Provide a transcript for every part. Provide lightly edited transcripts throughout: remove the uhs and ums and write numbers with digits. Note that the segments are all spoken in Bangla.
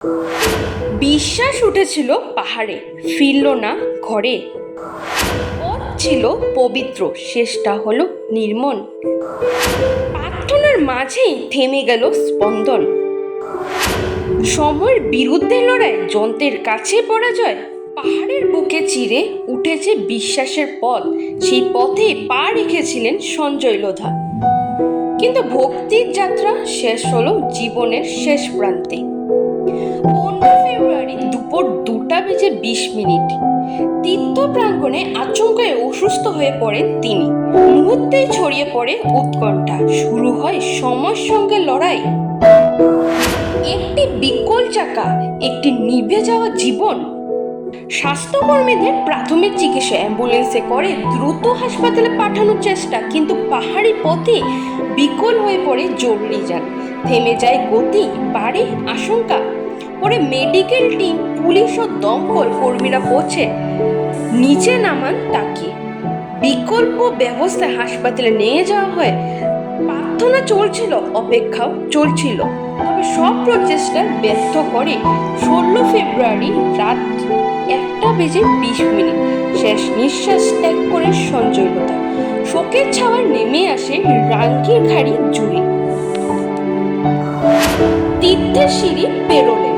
বিশ্বাস উঠেছিল পাহাড়ে, ফিরল না ঘরে। পথ ছিল পবিত্র, শেষটা হলো নির্মল। প্রার্থনার মাঝেই থেমে গেল স্পন্দন। সময়ের বিরুদ্ধে লড়াই, যন্ত্রের কাছে পরাজয়। পাহাড়ের বুকে চিরে উঠেছে বিশ্বাসের পথ, সেই পথে পা রেখেছিলেন সঞ্জয় লোধা। কিন্তু ভক্তির যাত্রা শেষ হলো জীবনের শেষ প্রান্তে। 15 ফেব্রুয়ারি দুপুর 2:20 তীর্থ প্রাঙ্গণে আচমকায় অসুস্থ হয়ে পড়েন তিনি। মুহূর্তেই ছড়িয়ে পড়ে উৎকণ্ঠা, শুরু হয় সময়ের সঙ্গে লড়াই। একটি বিকল চাকা, একটি নিভে যাওয়া জীবন। স্বাস্থ্যকর্মীদের প্রাথমিক চিকিৎসা অ্যাম্বুলেন্সে করে দ্রুত হাসপাতালে পাঠানোর চেষ্টা, কিন্তু পাহাড়ি পথে বিকল হয়ে পড়ে জরুরি যান। থেমে যায় গতি, বাড়ে আশঙ্কা। পরে মেডিকেল টিম, পুলিশ ও দমকল কর্মীরা পৌঁছে নিচে নামান তাকে। বিকল্প ব্যবস্থায় হাসপাতালে নিয়ে যাওয়া হয়। প্রার্থনা চলছিল, অপেক্ষাও চলছিল, তবে সব প্রচেষ্টা ব্যর্থ করে 16 ফেব্রুয়ারি রাত 1:20 শেষ নিঃশ্বাস ত্যাগ করে সঞ্জয় লোধা। শোকের ছাওয়া নেমে আসে রাঙ্গির ঘাড়ি জুড়ে। তীর্থের সিঁড়ি পেরোলেন,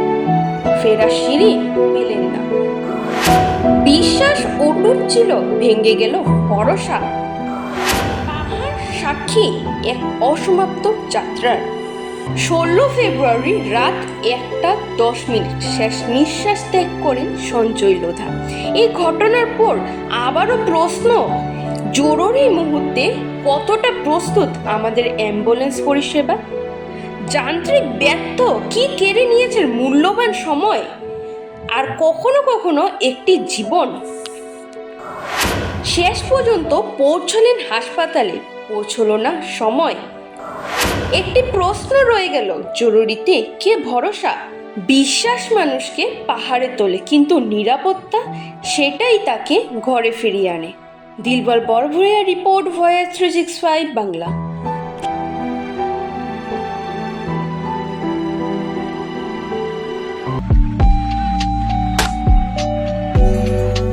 ফেরার সিঁড়ি পেলেন না। বিশ্বাস অটুট ছিল, ভেঙে গেল ভরসা। পাহাড় সাক্ষী এক অসমাপ্ত যাত্রার। 16 ফেব্রুয়ারি রাত 1:10 শেষ নিঃশ্বাস ত্যাগ করেন সঞ্জয় লোধা। এই ঘটনার পর আবারও প্রশ্ন, জরুরি মুহূর্তে কতটা প্রস্তুত আমাদের অ্যাম্বুলেন্স পরিষেবা? যান্ত্রিক ব্যর্থ কি কেড়ে নিয়েছে মূল্যবান সময়, আর কখনো কখনো একটি জীবন। শেষ পর্যন্ত পৌঁছলেন হাসপাতালে, পৌঁছলো না সময়। একটি প্রশ্ন রয়ে গেল, জরুরিতে কে ভরসা? বিশ্বাস মানুষকে পাহাড়ে তোলে, কিন্তু নিরাপত্তা সেটাই তাকে ঘরে ফিরিয়ে আনে। দিলবর বরভুইয়া রিপোর্ট, ভয়েস 365 বাংলা।